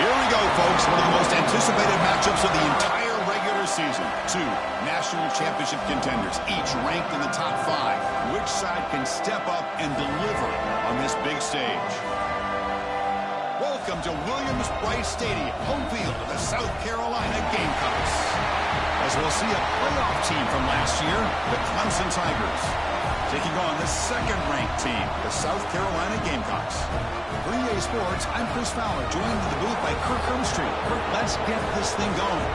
Here we go, folks. One of the most anticipated matchups of the entire regular season. Two national championship contenders, each ranked in the top 5. Which side can step up and deliver on this big stage? Welcome to Williams-Brice Stadium, home field of the South Carolina Gamecocks. As we'll see a playoff team from last year, the Clemson Tigers, taking on the second-ranked team, the South Carolina Gamecocks. For EA Sports, I'm Chris Fowler, joined in the booth by Kirk Hermstreet. Kirk, let's get this thing going.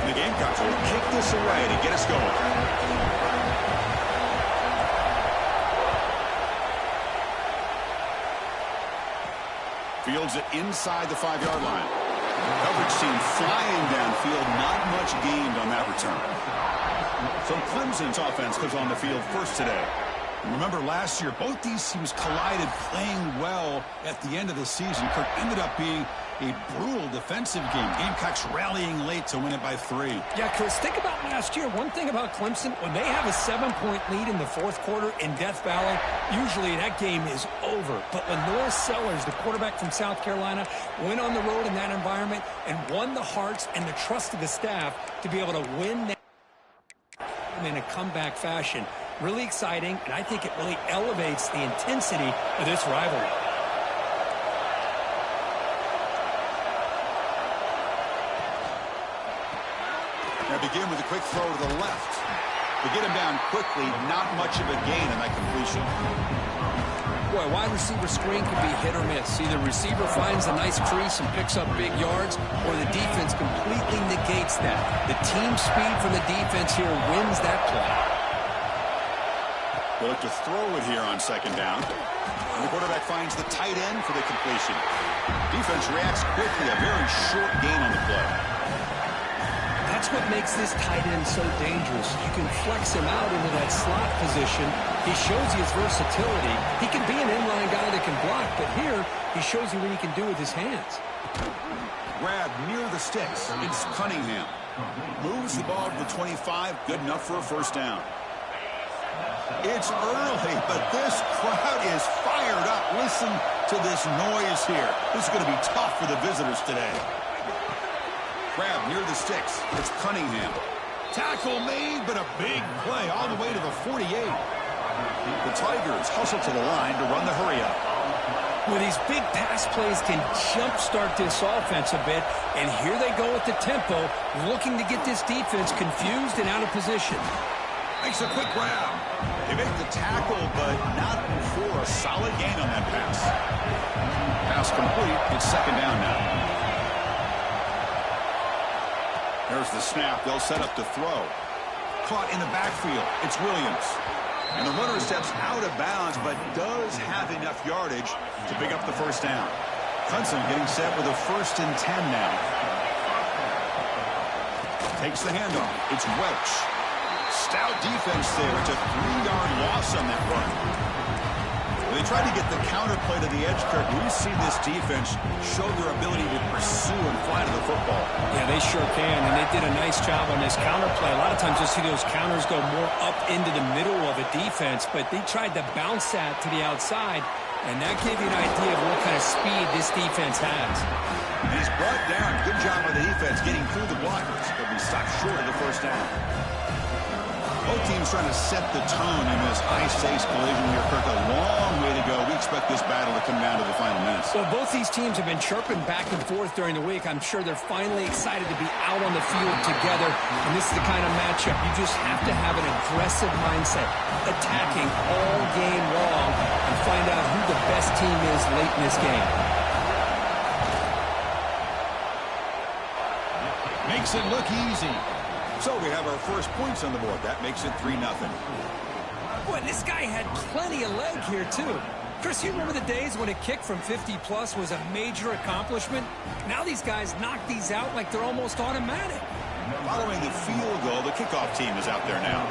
The Gamecocks will kick this away to get us going. Fields it inside the 5-yard line. Coverage team flying downfield. Not much gained on that return. So Clemson's offense comes on the field first today. Remember last year, both these teams collided playing well at the end of the season. Kirk ended up being a brutal defensive game. Gamecocks rallying late to win it by 3. Yeah, Chris, think about last year. One thing about Clemson, when they have a 7-point lead in the fourth quarter in Death Valley, usually that game is over. But Lenore Sellers, the quarterback from South Carolina, went on the road in that environment and won the hearts and the trust of the staff to be able to win that in a comeback fashion. Really exciting, and I think it really elevates the intensity of this rivalry. Now begin with a quick throw to the left. To get him down quickly, not much of a gain in that completion. Boy, wide receiver screen can be hit or miss. Either receiver finds a nice crease and picks up big yards, or the defense completely negates that. The team speed from the defense here wins that play. They'll look to throw it here on second down. And the quarterback finds the tight end for the completion. Defense reacts quickly, a very short gain on the play. That's what makes this tight end so dangerous. You can flex him out into that slot position. He shows you his versatility. He can be an inline guy that can block, but here he shows you what he can do with his hands. Grab near the sticks. It's Cunningham. Moves the ball to the 25. Good enough for a first down. It's early, but this crowd is fired up. Listen to this noise here. This is going to be tough for the visitors today. Grab near the sticks. It's Cunningham. Tackle made, but a big play all the way to the 48. The Tigers hustle to the line to run the hurry up. Well, these big pass plays can jumpstart this offense a bit, and here they go with the tempo, looking to get this defense confused and out of position. Makes a quick grab. They make the tackle, but not for a solid gain on that pass. Pass complete. It's second down now. There's the snap. They'll set up to throw. Caught in the backfield. It's Williams. And the runner steps out of bounds, but does have enough yardage to pick up the first down. Clemson getting set with a 1st and 10 now. Takes the handoff. It's Welch. Stout defense there. It's a 3-yard loss on that run. They tried to get the counterplay to the edge, Kirk. We've seen this defense show their ability to pursue and fly to the football. Yeah, they sure can, and they did a nice job on this counterplay. A lot of times you'll see those counters go more up into the middle of a defense, but they tried to bounce that to the outside, and that gave you an idea of what kind of speed this defense has. And he's brought down. Good job by the defense getting through the blockers. They'll be stopped short of the first down. Both teams trying to set the tone in this high-stakes collision here, Kirk. A long way to go. We expect this battle to come down to the final minutes. Well, both these teams have been chirping back and forth during the week. I'm sure they're finally excited to be out on the field together. And this is the kind of matchup you just have to have an aggressive mindset, attacking all game long, and find out who the best team is late in this game. Makes it look easy. So we have our first points on the board. That makes it 3-0. Boy, this guy had plenty of leg here, too. Chris, you remember the days when a kick from 50-plus was a major accomplishment? Now these guys knock these out like they're almost automatic. Following the field goal, the kickoff team is out there now.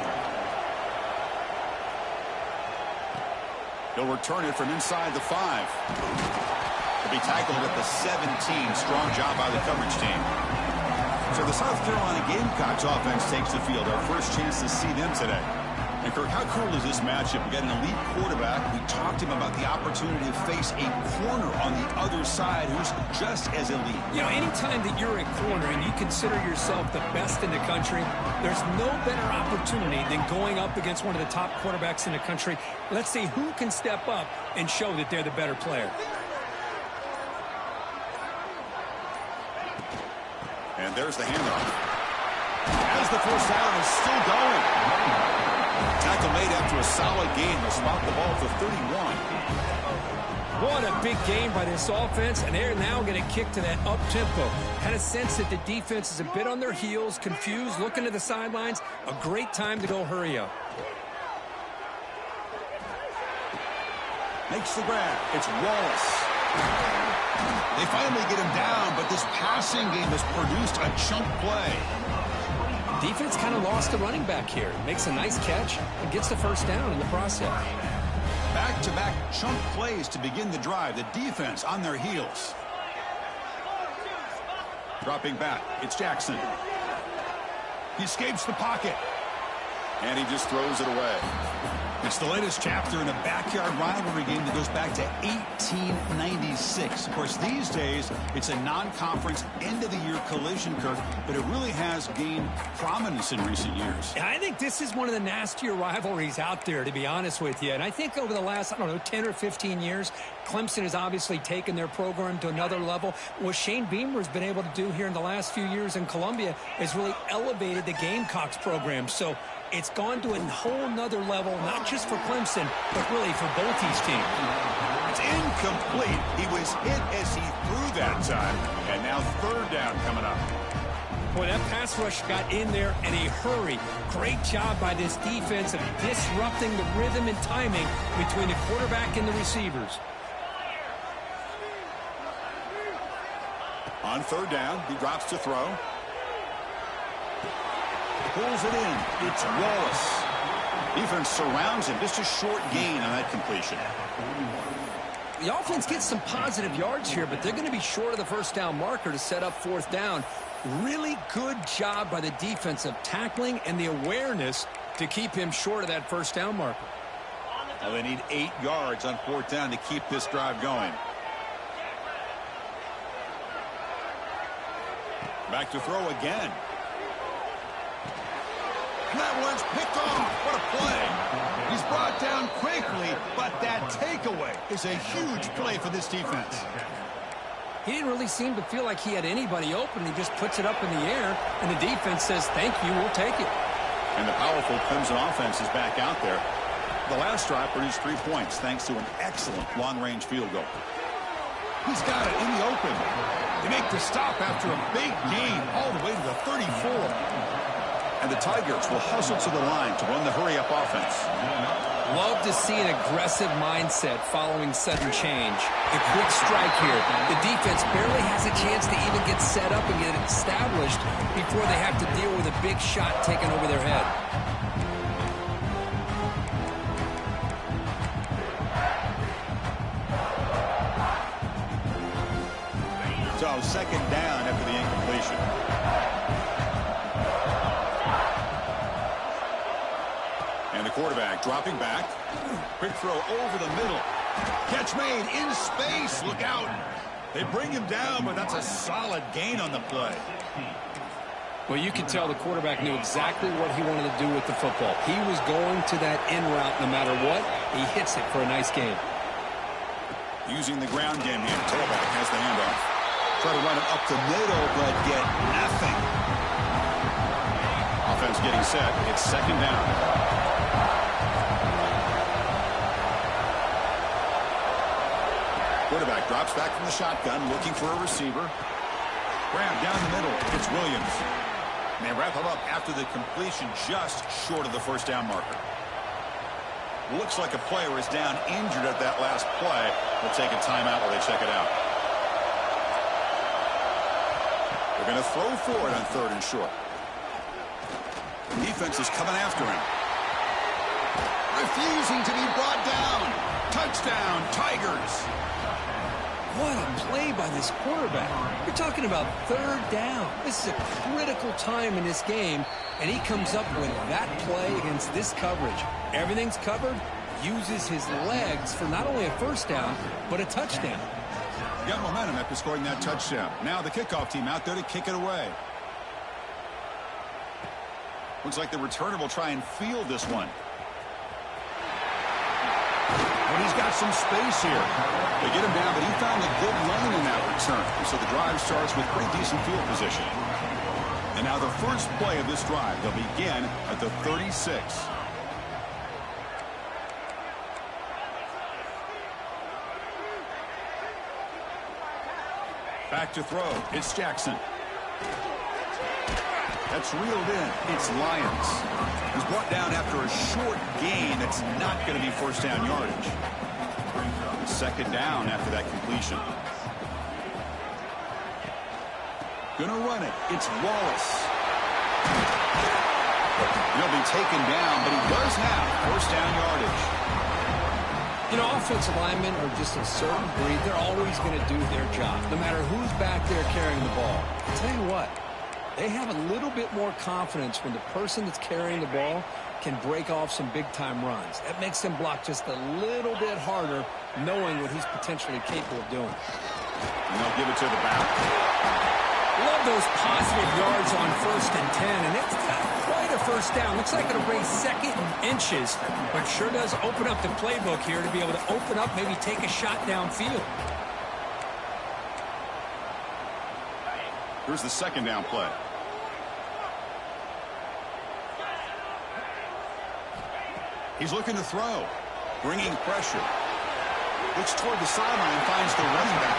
He'll return it from inside the 5. He'll be tackled at the 17. Strong job by the coverage team. So the South Carolina Gamecocks offense takes the field. Our first chance to see them today. And Kirk, how cool is this matchup? We got an elite quarterback. We talked to him about the opportunity to face a corner on the other side who's just as elite. You know, anytime that you're a corner and you consider yourself the best in the country, there's no better opportunity than going up against one of the top quarterbacks in the country. Let's see who can step up and show that they're the better player. And there's the handoff. As the first down is still going. Tackle made after a solid gain. They'll spot the ball for 31. What a big game by this offense, and they're now going to kick to that up-tempo. Had a sense that the defense is a bit on their heels, confused, looking to the sidelines. A great time to go hurry up. Makes the grab. It's Wallace. They finally get him down, but this passing game has produced a chunk play. Defense kind of lost the running back here. Makes a nice catch and gets the first down in the process. Back-to-back chunk plays to begin the drive. The defense on their heels. Dropping back. It's Jackson. He escapes the pocket. And he just throws it away. It's the latest chapter in a backyard rivalry game that goes back to 1896. Of course, these days, it's a non-conference end-of-the-year collision, Kirk, but it really has gained prominence in recent years. I think this is one of the nastier rivalries out there, to be honest with you. And I think over the last, 10 or 15 years, Clemson has obviously taken their program to another level. What Shane Beamer has been able to do here in the last few years in Columbia has really elevated the Gamecocks program. So it's gone to a whole nother level, not just for Clemson, but really for both these teams. It's incomplete. He was hit as he threw that time. And now third down coming up. Boy, that pass rush got in there in a hurry. Great job by this defense of disrupting the rhythm and timing between the quarterback and the receivers. On third down, he drops to throw. Pulls it in. It's Wallace. Defense surrounds him. Just a short gain on that completion. The offense gets some positive yards here, but they're going to be short of the first down marker to set up fourth down. Really good job by the defense of tackling and the awareness to keep him short of that first down marker. Well, they need 8 yards on fourth down to keep this drive going. Back to throw again. And that one's picked off. What a play. He's brought down quickly, but that takeaway is a huge play for this defense. He didn't really seem to feel like he had anybody open. He just puts it up in the air, and the defense says, thank you, we'll take it. And the powerful Clemson offense is back out there. The last drive produced 3 points thanks to an excellent long-range field goal. He's got it in the open. They make the stop after a big gain all the way to the 34. And the Tigers will hustle to the line to run the hurry-up offense. Love to see an aggressive mindset following sudden change. The quick strike here. The defense barely has a chance to even get set up and get established before they have to deal with a big shot taken over their head. So second down after the incompletion. And the quarterback dropping back. Quick throw over the middle. Catch made in space. Look out. They bring him down, but that's a solid gain on the play. Well, you could tell the quarterback knew exactly what he wanted to do with the football. He was going to that in route no matter what. He hits it for a nice gain. Using the ground game here. Tailback has the handoff. Try to run it up the middle, but get nothing. Offense getting set. It's second down. Quarterback drops back from the shotgun, looking for a receiver. Grab down the middle. It's Williams. And they wrap him up after the completion just short of the first down marker. Looks like a player is down injured at that last play. We'll take a timeout while they check it out. They're going to throw for it on third and short. The defense is coming after him. Refusing to be brought down. Touchdown, Tigers. What a play by this quarterback. You're talking about third down. This is a critical time in this game, and he comes up with that play against this coverage. Everything's covered, uses his legs for not only a first down, but a touchdown. Got momentum after scoring that touchdown. Now the kickoff team out there to kick it away. Looks like the returner will try and field this one. But he's got some space here. They get him down, but he found a good lane in that return. So the drive starts with pretty decent field position. And now the first play of this drive, they'll begin at the 36. Back to throw. It's Jackson. That's reeled in. It's Lyons. He's brought down after a short gain that's not going to be first down yardage. Second down after that completion. Gonna run it. It's Wallace. He'll be taken down, but he does have first down yardage. You know, offensive linemen are just a certain breed. They're always going to do their job, no matter who's back there carrying the ball. I'll tell you what, they have a little bit more confidence when the person that's carrying the ball can break off some big-time runs. That makes them block just a little bit harder, knowing what he's potentially capable of doing. And they'll give it to the back. Love those positive yards on 1st and 10, and it's not quite a first down. Looks like it'll bring second and inches, but sure does open up the playbook here to be able to open up, maybe take a shot downfield. Here's the second down play. He's looking to throw, bringing pressure. Looks toward the sideline, finds the running back.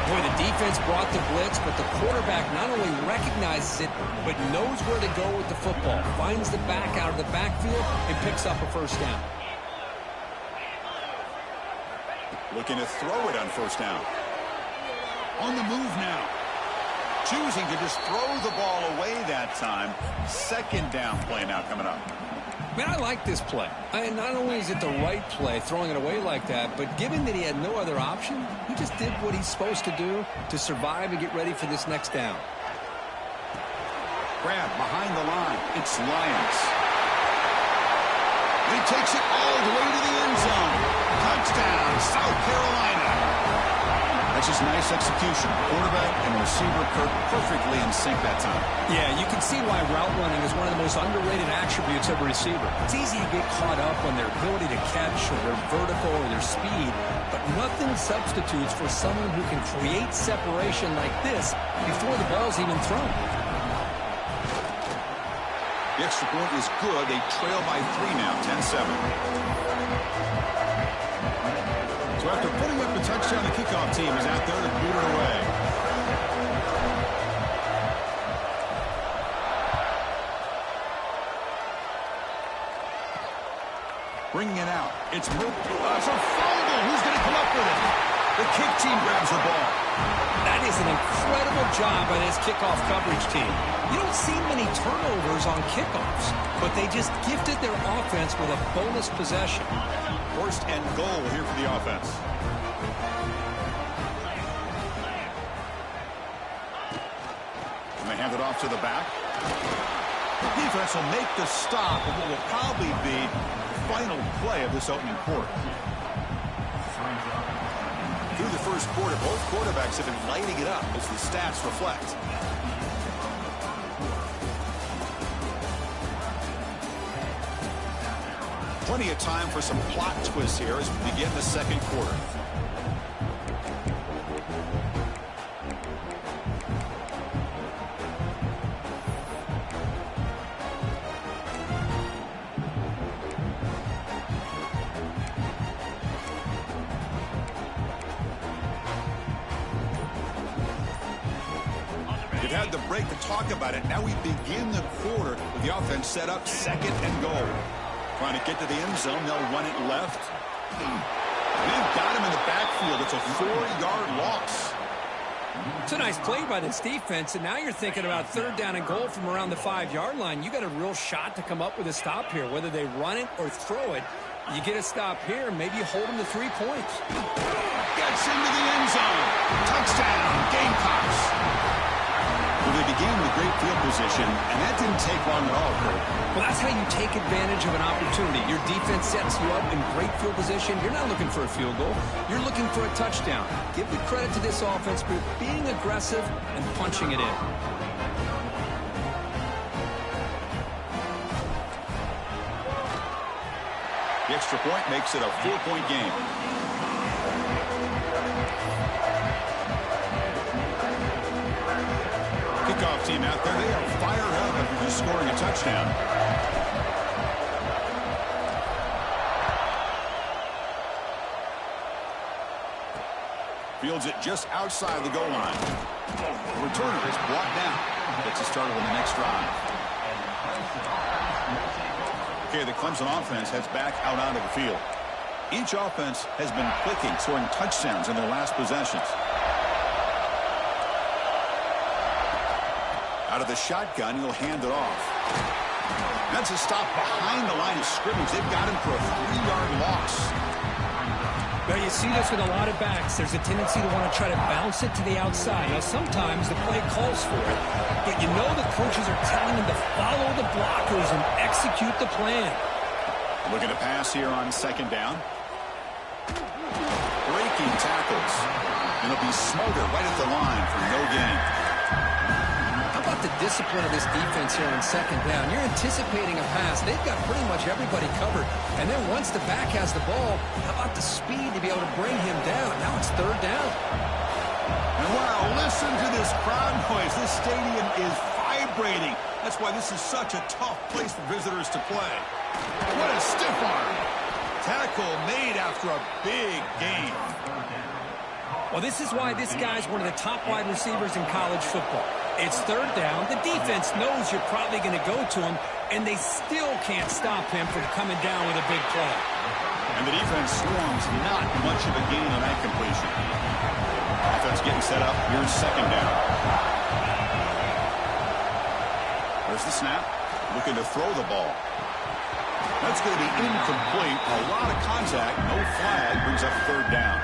Boy, the defense brought the blitz, but the quarterback not only recognizes it, but knows where to go with the football. Finds the back out of the backfield and picks up a first down. Looking to throw it on first down. On the move now. Choosing to just throw the ball away that time. Second down play now coming up. Man, I like this play. Not only is it the right play, throwing it away like that, but given that he had no other option, he just did what he's supposed to do to survive and get ready for this next down. Grab behind the line. It's Lyons. He takes it all the way to the end zone. Touchdown, South Carolina. That's just nice execution. Quarterback and receiver perfectly in sync that time. Yeah, you can see why route running is one of the most underrated attributes of a receiver. It's easy to get caught up on their ability to catch or their vertical or their speed, but nothing substitutes for someone who can create separation like this before the ball's even thrown. The extra point is good. They trail by 3 now, 10-7. So after putting up a touchdown, the kickoff team is out there to boot it away. Bringing it out. It's Murphy. It's a fumble. Who's going to come up with it? The kick team grabs the ball. That is an incredible job by this kickoff coverage team. You don't see many turnovers on kickoffs, but they just gifted their offense with a bonus possession. First and goal here for the offense. And they hand it off to the back. The defense will make the stop of what will probably be the final play of this opening quarter. Through the first quarter, both quarterbacks have been lighting it up as the stats reflect. Plenty of time for some plot twists here as we begin the second quarter. They've had the break to talk about it. Now we begin the quarter with the offense set up, second and goal. Trying to get to the end zone. They'll run it left. They've got him in the backfield. It's a 4-yard loss. It's a nice play by this defense, and now you're thinking about third down and goal from around the 5-yard line. You got a real shot to come up with a stop here. Whether they run it or throw it, You get a stop here, maybe you hold them to 3 points. Gets into the end zone. Touchdown, Gamecocks. Well, they began with great field position, and that didn't take long at all, Kurt. Well, that's how you take advantage of an opportunity. Your defense sets you up in great field position. You're not looking for a field goal. You're looking for a touchdown. Give the credit to this offense for being aggressive and punching it in. The extra point makes it a 4-point game. Kickoff team out there. They are fired up after just scoring a touchdown. Fields it just outside the goal line. The returner is brought down. Gets us started on the next drive. Okay, the Clemson offense heads back out onto the field. Each offense has been clicking, scoring touchdowns in their last possessions. Out of the shotgun, he'll hand it off. That's a stop behind the line of scrimmage. They've got him for a 3-yard loss. Well, you see this with a lot of backs. There's a tendency to want to try to bounce it to the outside. Now, sometimes the play calls for it, but you know the coaches are telling them to follow the blockers and execute the plan. Looking to pass here on second down. Breaking tackles. And it'll be Smoger right at the line for no gain. How about the discipline of this defense here on second down? You're anticipating a pass. They've got pretty much everybody covered. And then once the back has the ball, how about the speed to be able to bring him down? Now it's third down. And wow, listen to this crowd noise. This stadium is vibrating. That's why this is such a tough place for visitors to play. What a stiff arm. Tackle made after a big gain. Well, this is why this guy's one of the top wide receivers in college football. It's third down. The defense knows you're probably going to go to him, and they still can't stop him from coming down with a big play. And the defense swarms not much of a gain on that completion. Offense getting set up. Here's second down. There's the snap. Looking to throw the ball. That's going to be incomplete. A lot of contact. No flag. Brings up third down.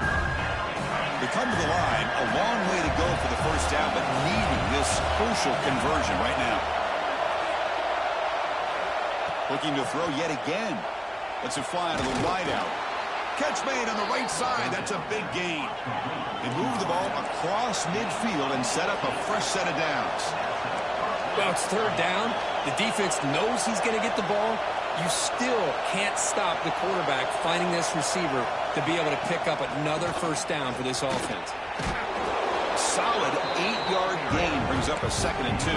They come to the line, a long way to go for the first down, but needing this crucial conversion right now. Looking to throw yet again. Lets it fly to the wideout. Catch made on the right side. That's a big gain. They move the ball across midfield and set up a fresh set of downs. Well, it's third down. The defense knows he's going to get the ball. You still can't stop the quarterback finding this receiver to be able to pick up another first down for this offense. Solid 8-yard gain brings up a 2nd and 2.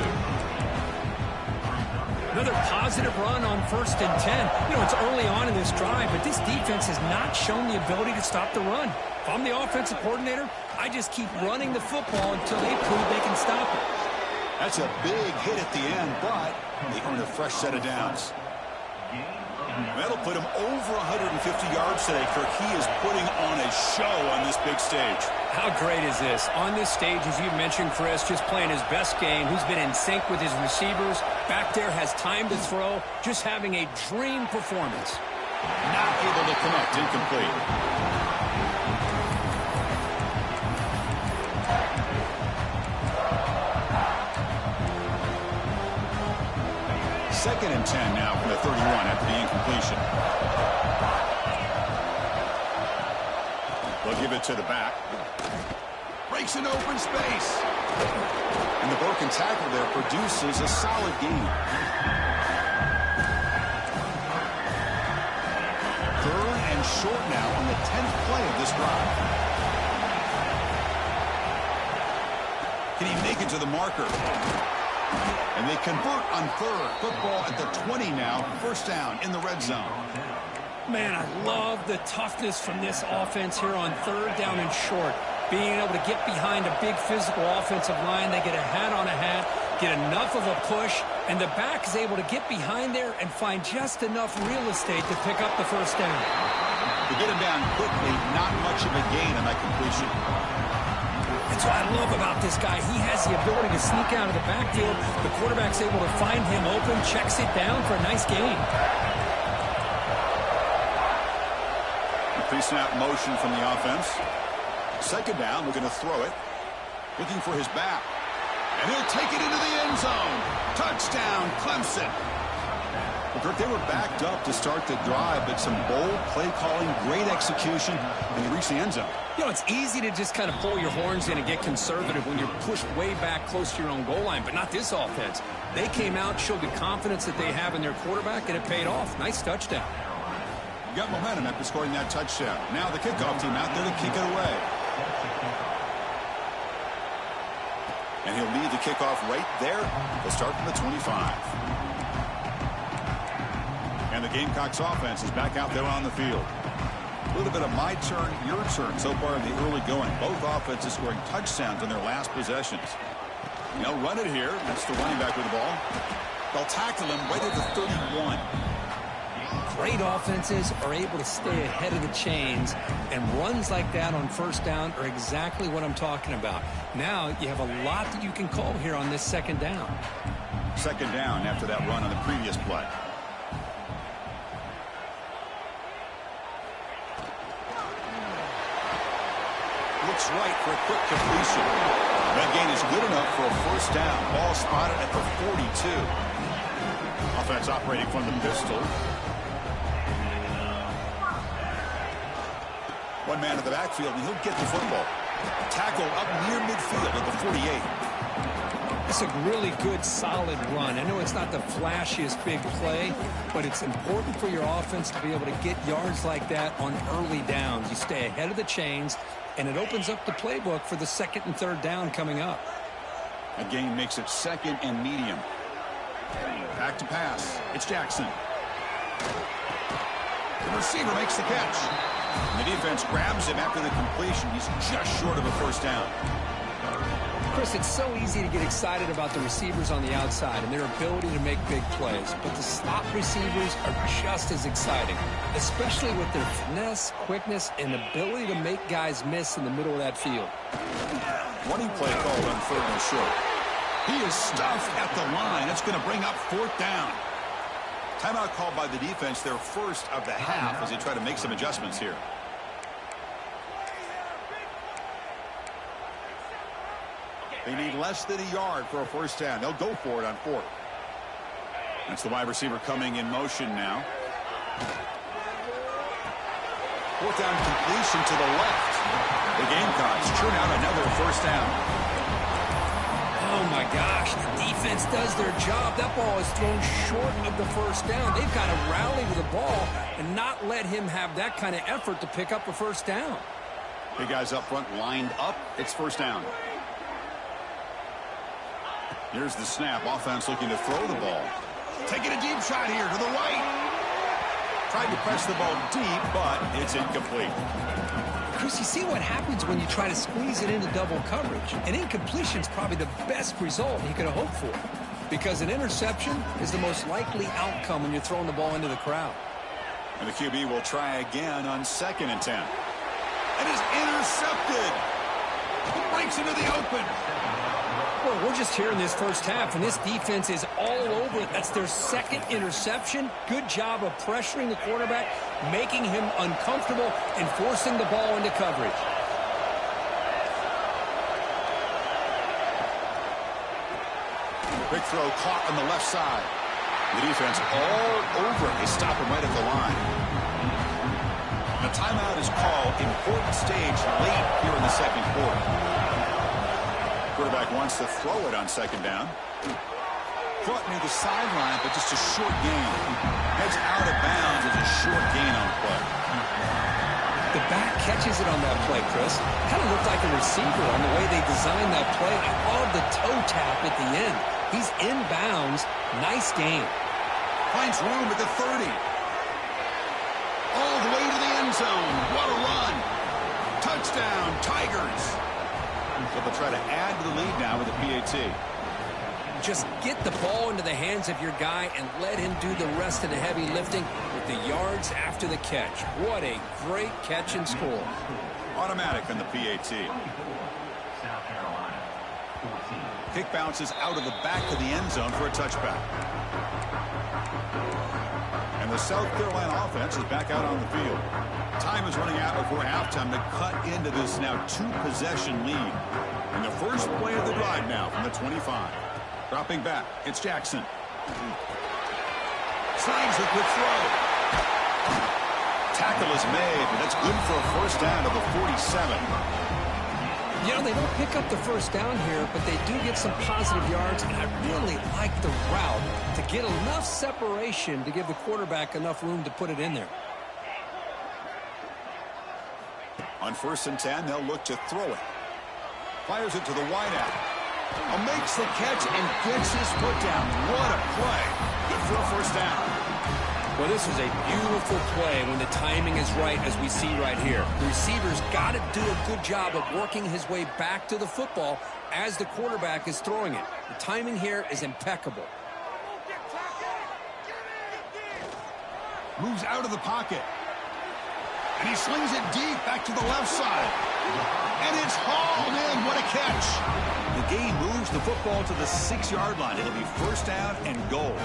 Another positive run on 1st and 10. You know, it's early on in this drive, but this defense has not shown the ability to stop the run. If I'm the offensive coordinator, I just keep running the football until they prove they can stop it. That's a big hit at the end, but they earn a fresh set of downs. That'll put him over 150 yards today, Kirk. He is putting on a show on this big stage. How great is this? On this stage, as you mentioned, Chris, just playing his best game. He's been in sync with his receivers. Back there has time to throw. Just having a dream performance. Not able to connect. Incomplete. Second and 10 now from the 31 after the incompletion. They'll give it to the back. Breaks an open space. And the broken tackle there produces a solid gain. Third and short now on the 10th play of this drive. Can he make it to the marker? And they convert on third. Football at the 20 now. First down in the red zone. Man, I love the toughness from this offense here on third down and short. Being able to get behind a big physical offensive line. They get a hat on a hat, get enough of a push, and the back is able to get behind there and find just enough real estate to pick up the first down. To get him down quickly, not much of a gain on that completion. That's what I love about this guy. He has the ability to sneak out of the backfield. The quarterback's able to find him open, checks it down for a nice gain. Pre-snap motion from the offense. Second down, we're going to throw it. Looking for his back. And he'll take it into the end zone. Touchdown, Clemson. Well, Kirk, they were backed up to start the drive, but some bold play calling, great execution, and they reached the end zone. You know, it's easy to just kind of pull your horns in and get conservative when you're pushed way back close to your own goal line, but not this offense. They came out, showed the confidence that they have in their quarterback, and it paid off. Nice touchdown. You got momentum after scoring that touchdown. Now the kickoff team out there to kick it away. And he'll lead the kickoff right there. They'll start from the 25. And the Gamecocks offense is back out there on the field. A little bit of my turn, your turn so far in the early going. Both offenses scoring touchdowns on their last possessions. They'll run it here. That's the running back with the ball. They'll tackle him right at the 31. Great offenses are able to stay ahead of the chains, and runs like that on first down are exactly what I'm talking about. Now you have a lot that you can call here on this second down. Second down after that run on the previous play. Looks right for a quick completion. That gain is good enough for a first down. Ball spotted at the 42. Offense operating from the pistol. One man in the backfield, and he'll get the football. Tackle up near midfield at the 48. It's a really good, solid run. I know it's not the flashiest big play, but it's important for your offense to be able to get yards like that on early downs. You stay ahead of the chains, and it opens up the playbook for the second and third down coming up. That gain makes it second and medium. Back to pass. It's Jackson. The receiver makes the catch. And the defense grabs him after the completion. He's just short of a first down. Chris, it's so easy to get excited about the receivers on the outside and their ability to make big plays, but the slot receivers are just as exciting, especially with their finesse, quickness, and ability to make guys miss in the middle of that field. Running play called on third and short. He is stuffed at the line. It's going to bring up fourth down. Timeout called by the defense, their first of the half, as they try to make some adjustments here. They need less than a yard for a first down. They'll go for it on fourth. That's the wide receiver coming in motion now. Fourth down completion to the left. The Gamecocks churn out another first down. Oh, my gosh. The defense does their job. That ball is thrown short of the first down. They've got to rally to the ball and not let him have that kind of effort to pick up a first down. Big guys up front lined up. It's first down. Here's the snap. Offense looking to throw the ball. Taking a deep shot here to the right. Tried to press the ball deep, but it's incomplete. Chris, you see what happens when you try to squeeze it into double coverage. An incompletion is probably the best result he could have hoped for, because an interception is the most likely outcome when you're throwing the ball into the crowd. And the QB will try again on 2nd and 10. And is intercepted. He breaks into the open. Well, we're just here in this first half, and this defense is all over it. That's their second interception. Good job of pressuring the quarterback, making him uncomfortable, and forcing the ball into coverage. Big throw caught on the left side. The defense all over it. They stop him right at the line. The timeout is called. Important stage late here in the second quarter. Quarterback wants to throw it on second down. Caught near the sideline, but just a short gain. Heads out of bounds as a short gain on the play. The back catches it on that play, Chris. Kind of looked like a receiver on the way they designed that play. I love the toe tap at the end. He's in bounds. Nice gain. Finds room at the 30. All the way to the end zone. What a run. Touchdown, Tigers. So they'll try to add to the lead now with a PAT. Just get the ball into the hands of your guy and let him do the rest of the heavy lifting with the yards after the catch. What a great catch and score. Automatic on the PAT. Kick bounces out of the back of the end zone for a touchback. And the South Carolina offense is back out on the field. Time is running out before halftime to cut into this now 2-possession lead. And the first play of the drive now from the 25. Dropping back, it's Jackson. Slides the quick throw. Tackle is made, but that's good for a first down to the 47. You know, they don't pick up the first down here, but they do get some positive yards, and I really like the route to get enough separation to give the quarterback enough room to put it in there. On 1st and 10, they'll look to throw it. Fires it to the wideout. Makes the catch and gets his foot down. What a play. Good for a first down. Well, this is a beautiful play when the timing is right, as we see right here. The receiver's got to do a good job of working his way back to the football as the quarterback is throwing it. The timing here is impeccable. Moves out of the pocket. And he slings it deep back to the left side. And it's hauled in. What a catch. The game moves the football to the 6-yard line. It'll be first down and goal.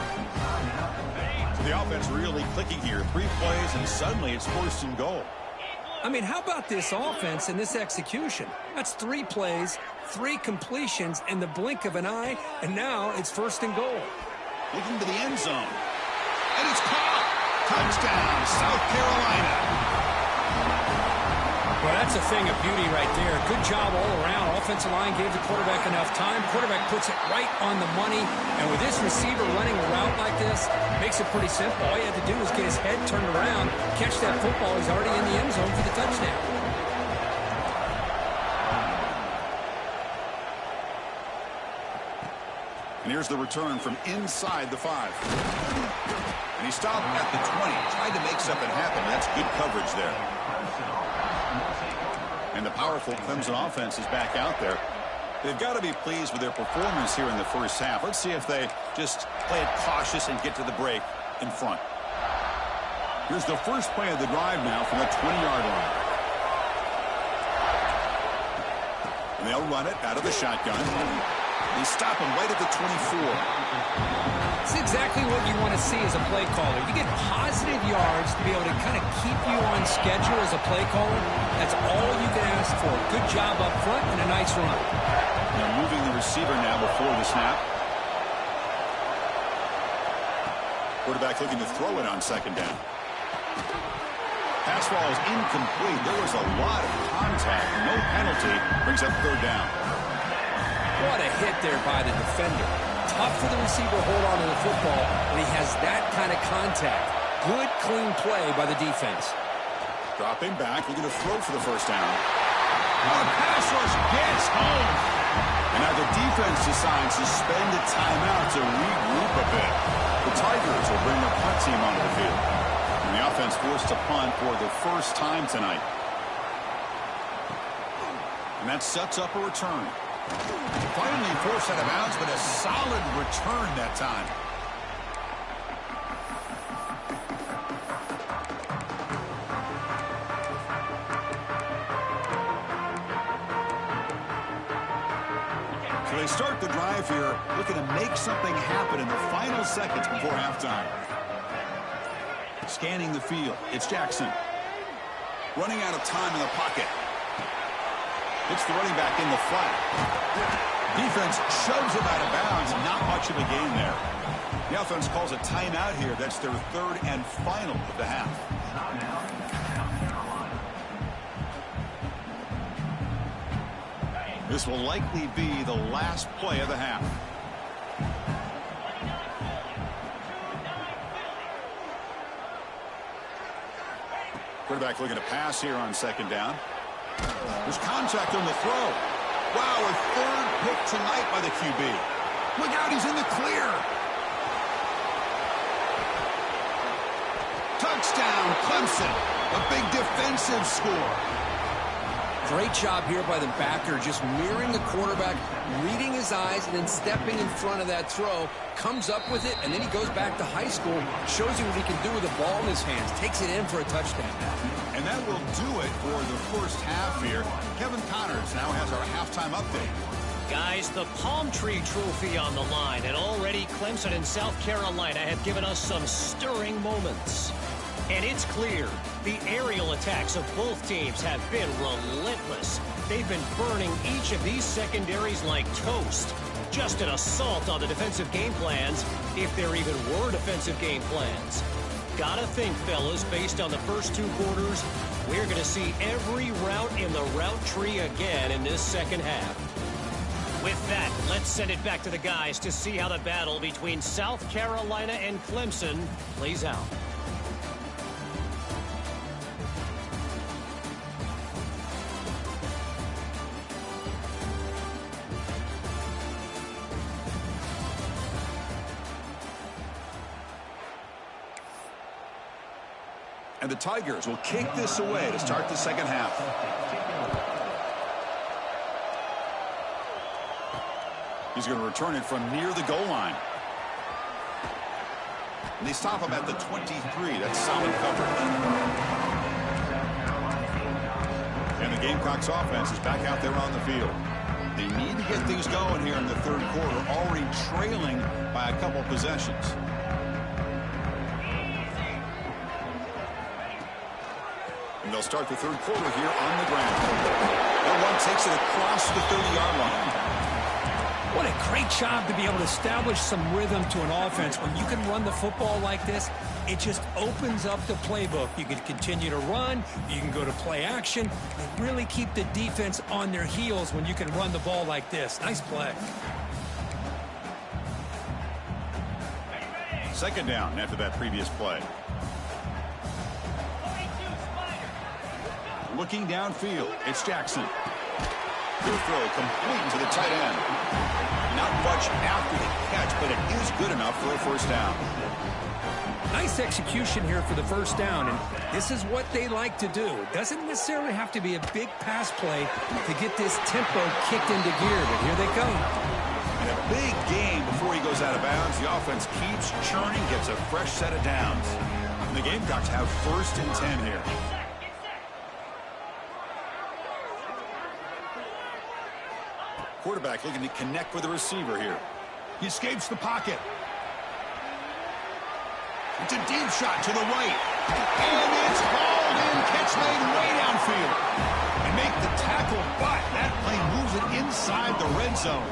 The offense really clicking here. 3 plays, and suddenly it's 1st and goal. I mean, how about this offense and this execution? That's 3 plays, 3 completions in the blink of an eye, and now it's 1st and goal. Looking to the end zone. And it's caught. Touchdown, South Carolina. Well, that's a thing of beauty right there. Good job all around. Offensive line gave the quarterback enough time. Quarterback puts it right on the money. And with this receiver running a route like this, makes it pretty simple. All you have to do is get his head turned around, catch that football. He's already in the end zone for the touchdown. And here's the return from inside the 5. And he stopped at the 20. Tried to make something happen. That's good coverage there. And the powerful Clemson offense is back out there. They've got to be pleased with their performance here in the first half. Let's see if they just play it cautious and get to the break in front. Here's the first play of the drive now from the 20-yard line. And they'll run it out of the shotgun. They stop him right at the 24. It's exactly what you want to see as a play caller. You get positive yards to be able to kind of keep you on schedule as a play caller. That's all you can ask for. Good job up front and a nice run. Now moving the receiver now before the snap. Quarterback looking to throw it on 2nd down. Pass ball is incomplete. There was a lot of contact. No penalty. Brings up 3rd down. What a hit there by the defender. Tough for the receiver to hold on to the football when he has that kind of contact. Good, clean play by the defense. Dropping back, looking to throw for the first down. Oh, pass rush gets home. And now the defense decides to spend a timeout to regroup a bit. The Tigers will bring their punt team onto the field. And the offense forced to punt for the first time tonight. And that sets up a return. Finally forced out of bounds, but a solid return that time. So they start the drive here, looking to make something happen in the final seconds before halftime. Scanning the field, it's Jackson. Running out of time in the pocket. It's the running back in the flat. Defense shoves him out of bounds. Not much of a gain there. The offense calls a timeout here. That's their 3rd and final of the half. This will likely be the last play of the half. Quarterback looking to pass here on 2nd down. There's contact on the throw. Wow, a 3rd pick tonight by the QB. Look out, he's in the clear. Touchdown, Clemson. A big defensive score. Great job here by the backer, just mirroring the quarterback, reading his eyes, and then stepping in front of that throw. Comes up with it, and then he goes back to high school, shows you what he can do with the ball in his hands, takes it in for a touchdown. And that will do it for the first half here. Kevin Connors now has our halftime update. Guys, the Palm Tree Trophy on the line, and already Clemson and South Carolina have given us some stirring moments. And it's clear The aerial attacks of both teams have been relentless. They've been burning each of these secondaries like toast. Just an assault on the defensive game plans, if there even were defensive game plans. Gotta think, fellas, based on the first 2 quarters, we're going to see every route in the route tree again in this second half. With that, let's send it back to the guys to see how the battle between South Carolina and Clemson plays out. And the Tigers will kick this away to start the second half. He's going to return it from near the goal line. And they stop him at the 23. That's solid coverage. And the Gamecocks offense is back out there on the field. They need to get things going here in the third quarter, already trailing by a couple possessions. And they'll start the third quarter here on the ground. And one takes it across the 30-yard line. What a great job to be able to establish some rhythm to an offense. When you can run the football like this, it just opens up the playbook. You can continue to run. You can go to play action. And really keep the defense on their heels when you can run the ball like this. Nice play. Second down after that previous play. Looking downfield, it's Jackson. Good throw, complete to the tight end. Not much after the catch, but it is good enough for a first down. Nice execution here for the first down, and this is what they like to do. It doesn't necessarily have to be a big pass play to get this tempo kicked into gear, but here they go. And a big gain before he goes out of bounds. The offense keeps churning, gets a fresh set of downs. And the Gamecocks have 1st and 10 here. Quarterback looking to connect with the receiver here. He escapes the pocket. It's a deep shot to the right. And it's hauled in. Catch made way downfield. And make the tackle, but that play moves it inside the red zone.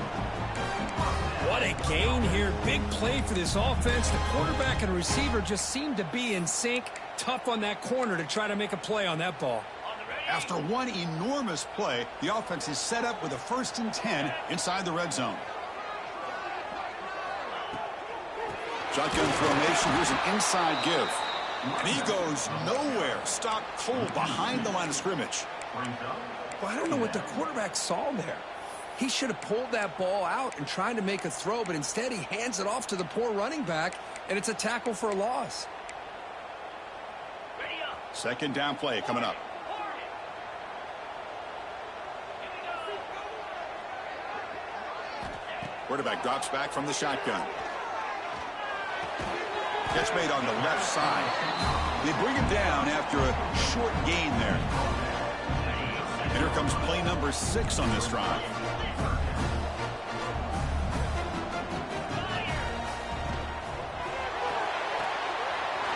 What a gain here. Big play for this offense. The quarterback and receiver just seem to be in sync. Tough on that corner to try to make a play on that ball. After one enormous play, the offense is set up with a 1st and 10 inside the red zone. Shotgun formation. Here's an inside give. And he goes nowhere. Stopped cold behind the line of scrimmage. Well, I don't know what the quarterback saw there. He should have pulled that ball out and tried to make a throw, but instead he hands it off to the poor running back, and it's a tackle for a loss. Second down play coming up. Quarterback drops back from the shotgun. Catch made on the left side. They bring him down after a short gain there. And here comes play number 6 on this drive.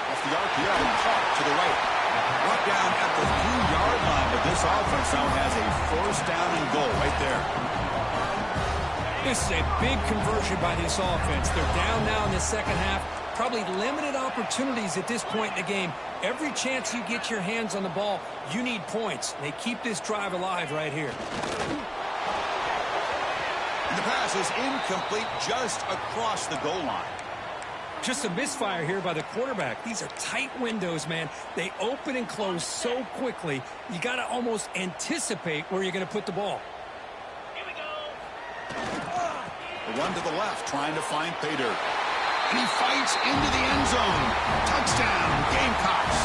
Off the RPO, caught to the right. Brought down at the 3-yard line, but this offense now has a 1st down and goal right there. This is a big conversion by this offense. They're down now in the second half. Probably limited opportunities at this point in the game. Every chance you get your hands on the ball, you need points. They keep this drive alive right here. And the pass is incomplete just across the goal line. Just a misfire here by the quarterback. These are tight windows, man. They open and close so quickly. You got to almost anticipate where you're going to put the ball. The run to the left, trying to find pay dirt. And he fights into the end zone. Touchdown, Gamecocks.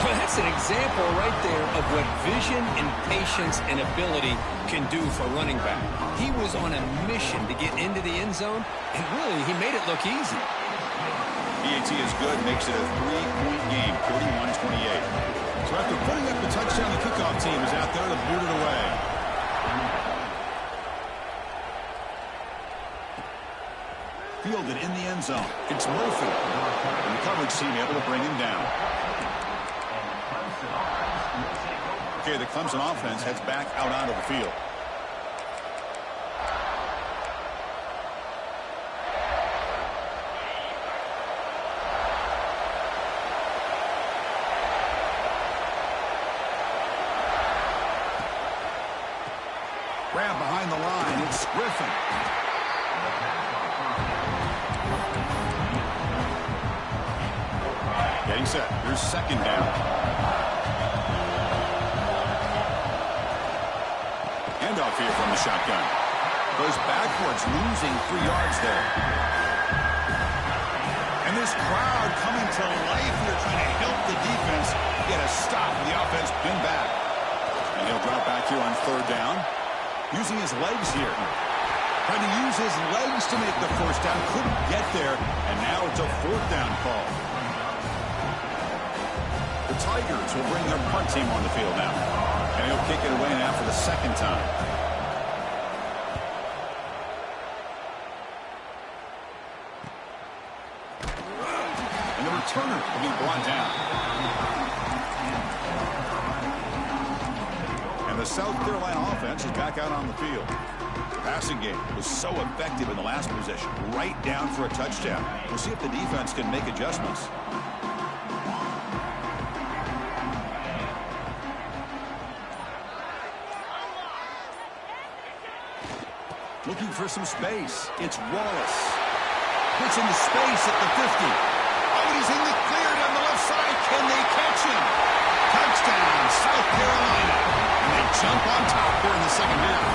Well, that's an example right there of what vision and patience and ability can do for a running back. He was on a mission to get into the end zone, and really, he made it look easy. PAT is good, makes it a 3-point game, 41-28. So after putting up the touchdown, the kickoff team is out there to boot it away. Fielded in the end zone. It's Murphy. And the coverage team able to bring him down. Okay, the Clemson offense heads back out onto the field. Grab behind the line. It's Griffin. Getting set. Here's second down. Handoff here from the shotgun. Goes backwards, losing 3 yards there. And this crowd coming to life here, trying to help the defense get a stop. The offense been back. And he'll drop back here on third down. Using his legs here. Trying to use his legs to make the first down. Couldn't get there. And now it's a fourth down call. The Tigers will bring their punt team on the field now. And he'll kick it away now for the second time. And the returner will be brought down. And the South Carolina offense is back out on the field. The passing game was so effective in the last possession, right down for a touchdown. We'll see if the defense can make adjustments. Looking for some space. It's Wallace. Puts into space at the 50. Oh, he's in the clear down the left side. Can they catch him? Touchdown, South Carolina. And they jump on top here in the second half.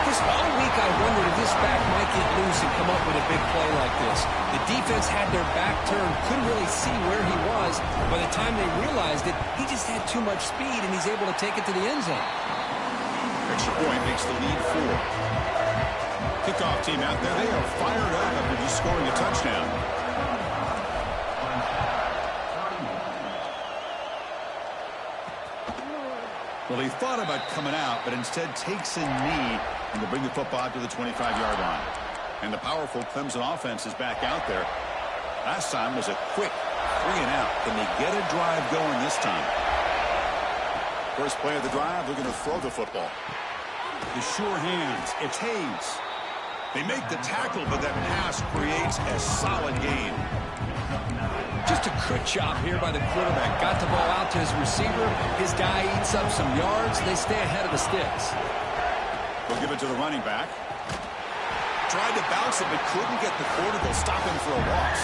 This all week I wondered if this back might get loose and come up with a big play like this. The defense had their back turned, couldn't really see where he was. By the time they realized it, he just had too much speed, and he's able to take it to the end zone. Extra point makes the lead 4. Kickoff team out there. They are fired up after just scoring a touchdown. Well, he thought about coming out, but instead takes a knee and to bring the football to the 25-yard line. And the powerful Clemson offense is back out there. Last time was a quick 3 and out. Can they get a drive going this time? First play of the drive, they're going to throw the football. The sure hands. It's Hayes. They make the tackle, but that pass creates a solid gain. Just a quick job here by the quarterback. Got the ball out to his receiver. His guy eats up some yards. They stay ahead of the sticks. They'll give it to the running back. Tried to bounce it, but couldn't get the quarter. They'll stop him for a loss.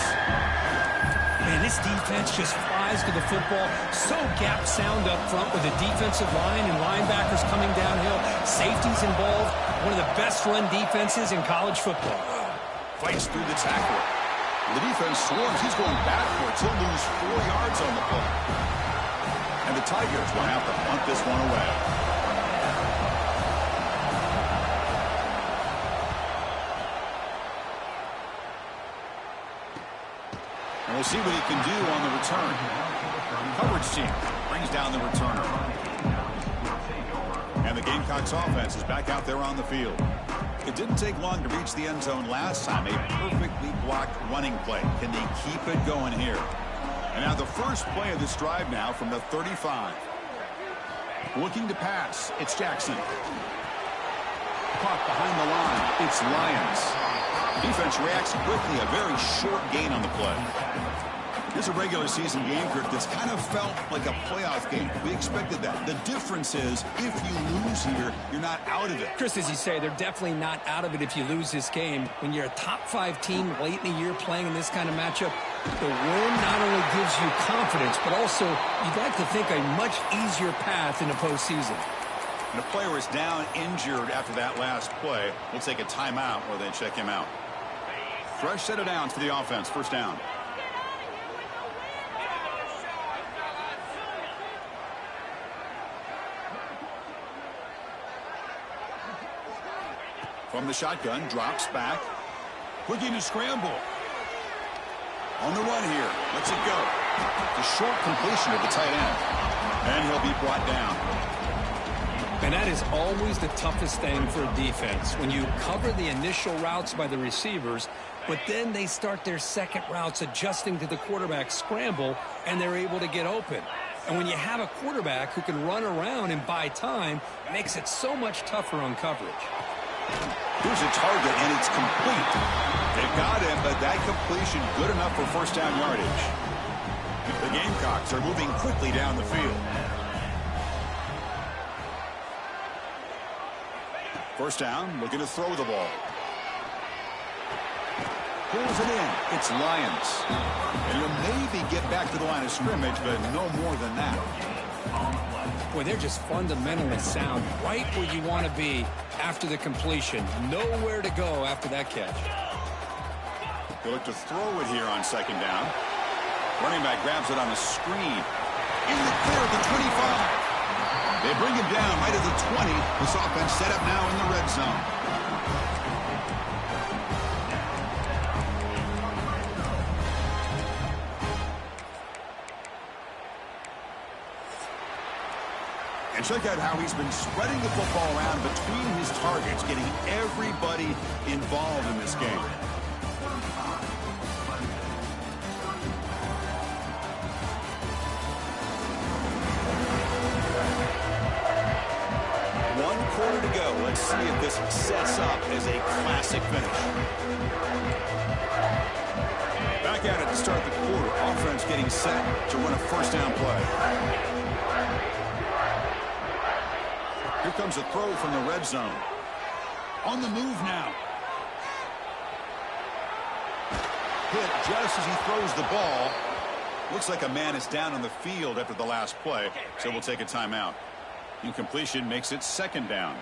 Man, this defense just flies to the football. So gap sound up front with the defensive line and linebackers coming downhill. Safeties involved. One of the best run defenses in college football. Fights through the tackle. The defense swarms. He's going backwards. He'll lose 4 yards on the play. And the Tigers will have to punt this one away. And we'll see what he can do on the return. Coverage team brings down the returner. And the Gamecocks offense is back out there on the field. It didn't take long to reach the end zone last time. A perfectly blocked running play. Can they keep it going here? And now the first play of this drive now from the 35. Looking to pass. It's Jackson. Caught behind the line. It's Lyons. Defense reacts quickly. A very short gain on the play. Here's a regular season game, Kirk, that's kind of felt like a playoff game. We expected that. The difference is, if you lose here, you're not out of it. Chris, as you say, they're definitely not out of it if you lose this game. When you're a top-5 team late in the year playing in this kind of matchup, the win not only gives you confidence, but also, you'd like to think, a much easier path in the postseason. And the player is down injured after that last play. We'll take a timeout or they check him out. Fresh set of downs for the offense. First down. From the shotgun, drops back. Looking to scramble. On the run here. Lets it go. The short completion of the tight end. And he'll be brought down. And that is always the toughest thing for a defense. When you cover the initial routes by the receivers, but then they start their second routes adjusting to the quarterback scramble, and they're able to get open. And when you have a quarterback who can run around and buy time, it makes it so much tougher on coverage. Here's a target, and it's complete. They got him, but that completion good enough for first down yardage. The Gamecocks are moving quickly down the field. First down, looking to throw the ball. Pulls it in. It's Lions. And he'll maybe get back to the line of scrimmage, but no more than that. Boy, they're just fundamentally sound, right where you want to be after the completion. Nowhere to go after that catch. They look to throw it here on second down. Running back grabs it on the screen. In the clear at the 25. They bring him down right at the 20. This offense set up now in the red zone. And check out how he's been spreading the football around between his targets, getting everybody involved in this game. Quarter to go. Let's see if this sets up as a classic finish. Back at it to start the quarter. Offense getting set to run a first down play. Here comes a throw from the red zone. On the move now. Hit just as he throws the ball. Looks like a man is down on the field after the last play, so we'll take a timeout. Incompletion makes it second down.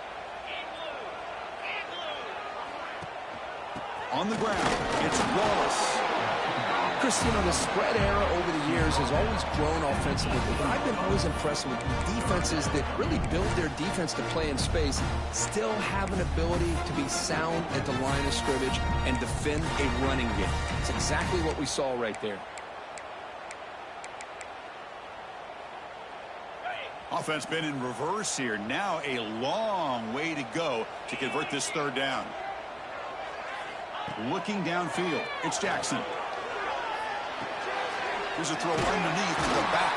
On the ground, it's Wallace. Chris, you know, the spread era over the years has always grown offensively, but I've been always impressed with defenses that really build their defense to play in space, still have an ability to be sound at the line of scrimmage and defend a running game. It's exactly what we saw right there. Offense been in reverse here. Now a long way to go to convert this third down. Looking downfield, it's Jackson. Here's a throw underneath to the back.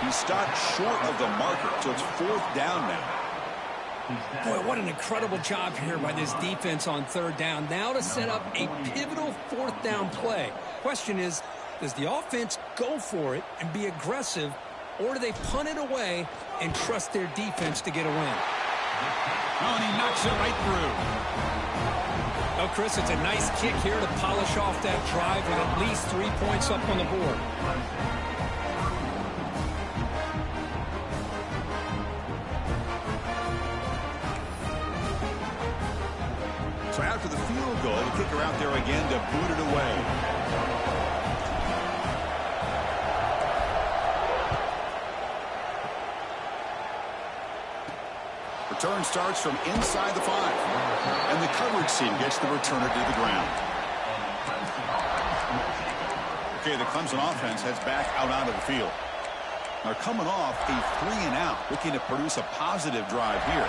He stopped short of the marker, so it's fourth down now. Boy, what an incredible job here by this defense on third down. Now to set up a pivotal fourth down play. Question is, does the offense go for it and be aggressive, or do they punt it away and trust their defense to get a win? Oh, and he knocks it right through. Oh, Chris, it's a nice kick here to polish off that drive with at least 3 points up on the board. So after the field goal, the kicker out there again to boot it away. Return starts from inside the 5. And the coverage team gets the returner to the ground. Okay, the Clemson offense heads back out onto the field. They're coming off a 3-and-out, looking to produce a positive drive here.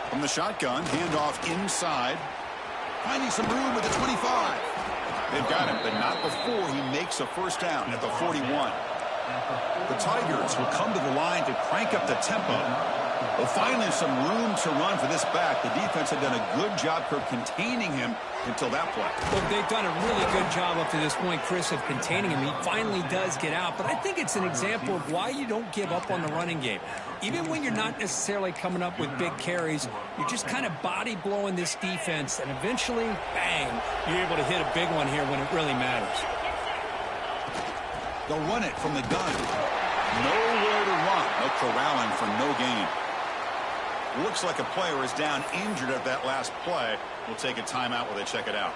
From the shotgun, handoff inside. Finding some room with the 25. They've got him, but not before he makes a first down at the 41. The Tigers will come to the line to crank up the tempo. Well, finally some room to run for this back. The defense had done a good job for containing him until that play. Well, they've done a really good job up to this point, Chris, of containing him. He finally does get out, but I think it's an example of why you don't give up on the running game. Even when you're not necessarily coming up with big carries, you're just kind of body blowing this defense, and eventually, bang, you're able to hit a big one here when it really matters. They'll run it from the gun. Nowhere to run. No corralling for no gain. Looks like a player is down injured at that last play. We'll take a timeout while they check it out.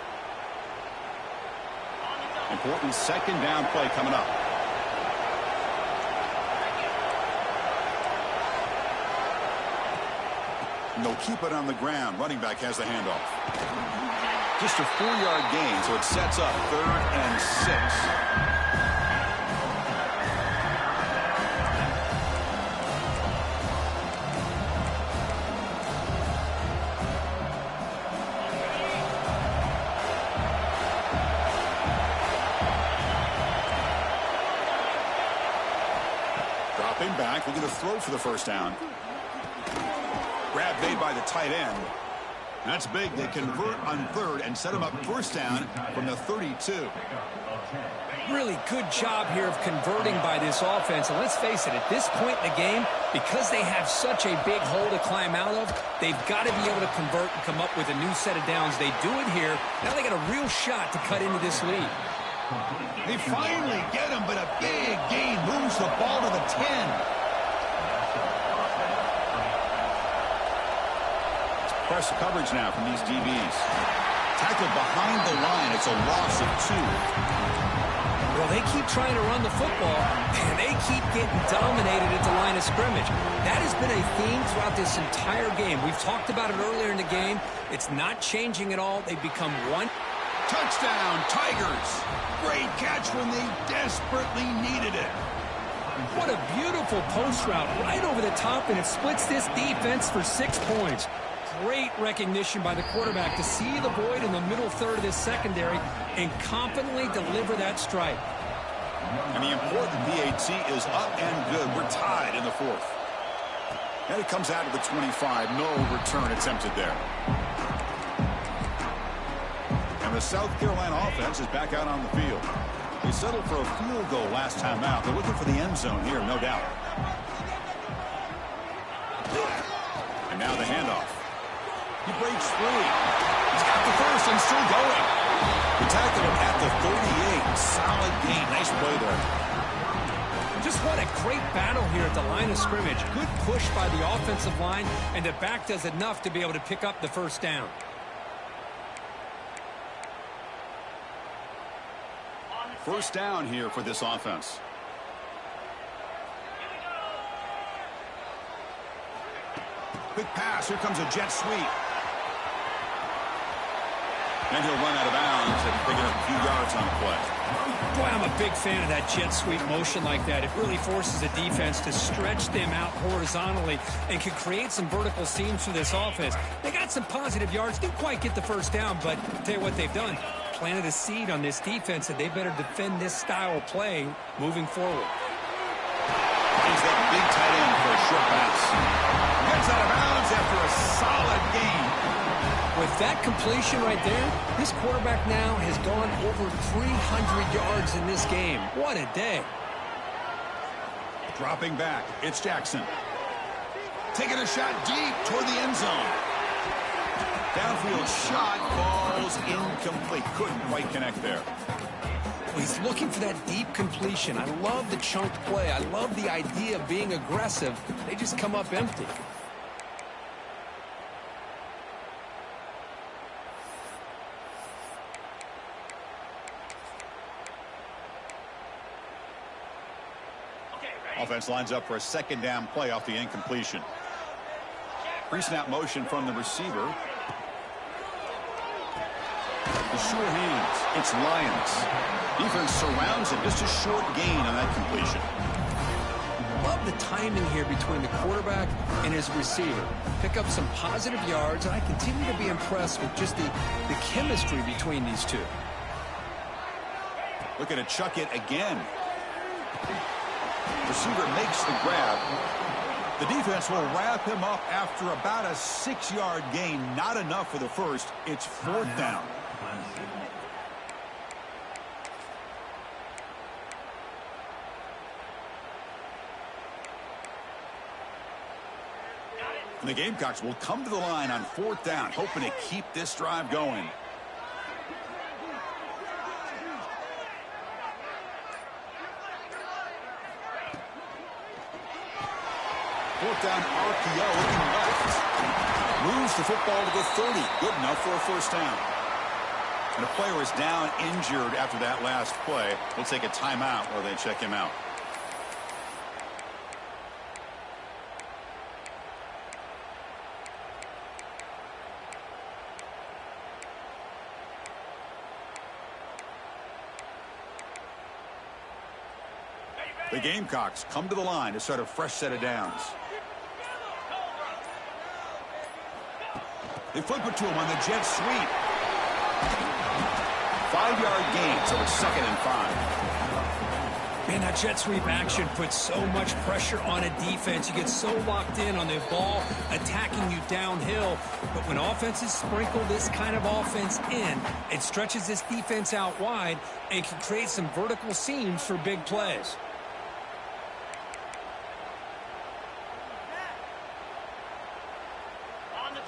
Important second down play coming up. And they'll keep it on the ground. Running back has the handoff. Just a 4-yard gain, so it sets up 3rd and 6. Dropping back, looking to throw for the first down. Grab made by the tight end. That's big. They convert on third and set him up first down from the 32. Really good job here of converting by this offense. And let's face it, at this point in the game, because they have such a big hole to climb out of, they've got to be able to convert and come up with a new set of downs. They do it here. Now they got a real shot to cut into this lead. They finally get him, but a big gain moves the ball to the 10. Press coverage now from these DBs. Tackled behind the line. It's a loss of 2. Well, they keep trying to run the football, and they keep getting dominated at the line of scrimmage. That has been a theme throughout this entire game. We've talked about it earlier in the game. It's not changing at all. They've become one. Touchdown, Tigers. Great catch when they desperately needed it. What a beautiful post route right over the top, and it splits this defense for 6 points. Great recognition by the quarterback to see the void in the middle third of this secondary and confidently deliver that strike. And the important PAT is up and good. We're tied in the 4th. And it comes out of the 25. No return attempted there. And the South Carolina offense is back out on the field. They settled for a field goal last time out. They're looking for the end zone here, no doubt. And now the handoff. He breaks free. He's got the first and still going. He tackled him at the 38. Solid gain. Nice play there. Just what a great battle here at the line of scrimmage. Good push by the offensive line, and the back does enough to be able to pick up the first down. First down here for this offense. Quick pass. Here comes a jet sweep. And he'll run out of bounds and pick up a few yards on the play. Boy, I'm a big fan of that jet sweep motion like that. It really forces the defense to stretch them out horizontally and can create some vertical seams for this offense. They got some positive yards. Didn't quite get the first down, but I'll tell you what they've done. Planted a seed on this defense that they better defend this style of play moving forward. He's that big tight end for a short pass. Gets out of bounds after a solid gain. With that completion right there, this quarterback now has gone over 300 yards in this game. What a day. Dropping back, it's Jackson. Taking a shot deep toward the end zone. Downfield shot falls incomplete. Couldn't quite connect there. He's looking for that deep completion. I love the chunk play. I love the idea of being aggressive. They just come up empty. Offense lines up for a second down play off the incompletion. Pre-snap motion from the receiver. The sure hands. It's Lions. Defense surrounds him. Just a short gain on that completion. Love the timing here between the quarterback and his receiver. Pick up some positive yards, and I continue to be impressed with just the chemistry between these two. Looking to chuck it again. Receiver makes the grab. The defense will wrap him up after about a 6-yard gain. Not enough for the first. It's 4th down. And the Gamecocks will come to the line on 4th down, hoping to keep this drive going. Fourth down, RPO looking left. Moves the football to the 30. Good enough for a first down. And a player is down injured after that last play. We'll take a timeout while they check him out. The Gamecocks come to the line to start a fresh set of downs. They flip it to him on the jet sweep. 5-yard gain, so it's 2nd and 5. Man, that jet sweep action puts so much pressure on a defense. You get so locked in on the ball attacking you downhill. But when offenses sprinkle this kind of offense in, it stretches this defense out wide and can create some vertical seams for big plays.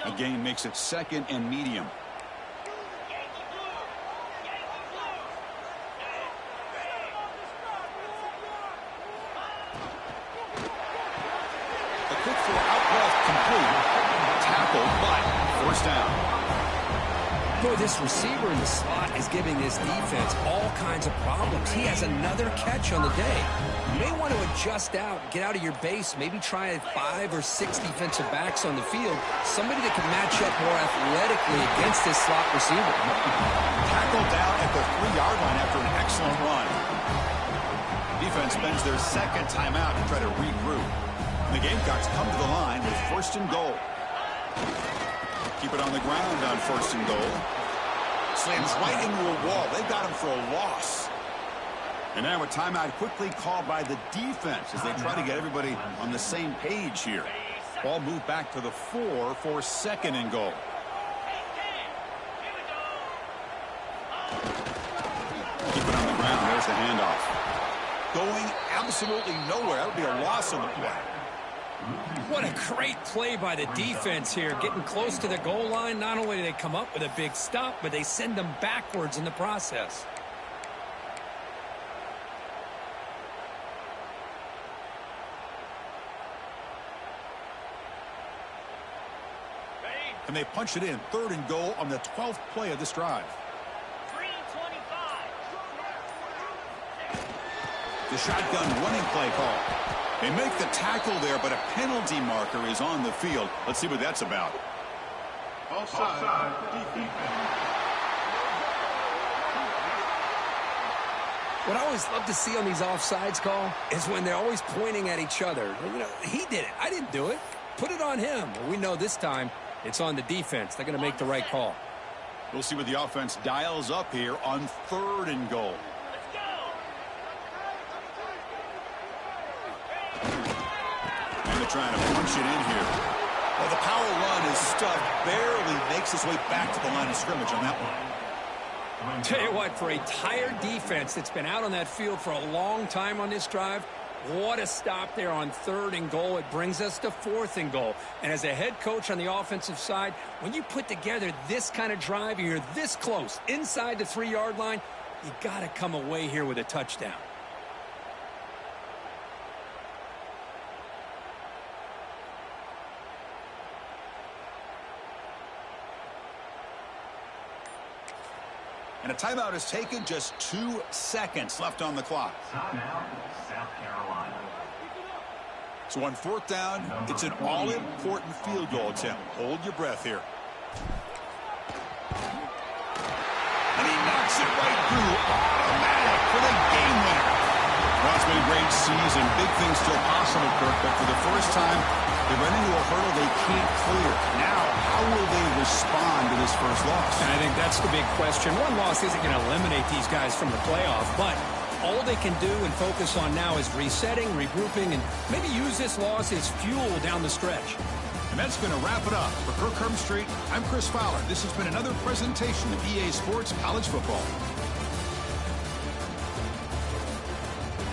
A gain makes it 2nd and medium. The quick throw out left complete. Tackled, but first down. Boy, this receiver in the slot is giving this defense all kinds of problems. He has another catch on the day. You may want to adjust out, get out of your base, maybe try 5 or 6 defensive backs on the field, somebody that can match up more athletically against this slot receiver. Tackled down at the 3-yard line after an excellent run. Defense spends their 2nd timeout to try to regroup. The Gamecocks come to the line with 1st and goal. Keep it on the ground on 1st and goal. Slams right into a wall. They've got him for a loss. And now a timeout quickly called by the defense as they try to get everybody on the same page here. Ball moved back to the 4 for 2nd and goal. Keep it on the ground. There's the handoff. Going absolutely nowhere. That would be a loss on the play. What a great play by the defense here. Getting close to the goal line, not only do they come up with a big stop, but they send them backwards in the process. And they punch it in. 3rd and goal on the 12th play of this drive. 3:25. The shotgun running play call. They make the tackle there, but a penalty marker is on the field. Let's see what that's about. Offside. What I always love to see on these offsides call is when they're always pointing at each other. You know, he did it. I didn't do it. Put it on him. Well, we know this time it's on the defense. They're going to make the right call. We'll see what the offense dials up here on 3rd and goal. And they're trying to punch it in here. Well, the power run is stuck. Barely makes its way back to the line of scrimmage on that one. Tell you what, for a tired defense that's been out on that field for a long time on this drive, what a stop there on 3rd and goal. It brings us to 4th and goal. And as a head coach on the offensive side, when you put together this kind of drive, you're this close inside the 3-yard line, you got to come away here with a touchdown. And a timeout is taken. Just 2 seconds left on the clock. Timeout, South Carolina. So on 4th down, it's an all-important field goal attempt. Hold your breath here. And he knocks it right through. Automatic for the game winner. Well, it's been a great season. Big things still possible, Kirk, but for the first time, they run into a hurdle they can't clear. Now, how will they respond to this first loss? And I think that's the big question. One loss isn't going to eliminate these guys from the playoff, but all they can do and focus on now is resetting, regrouping, and maybe use this loss as fuel down the stretch. And that's going to wrap it up. For Kirk Street, I'm Chris Fowler. This has been another presentation of EA Sports College Football.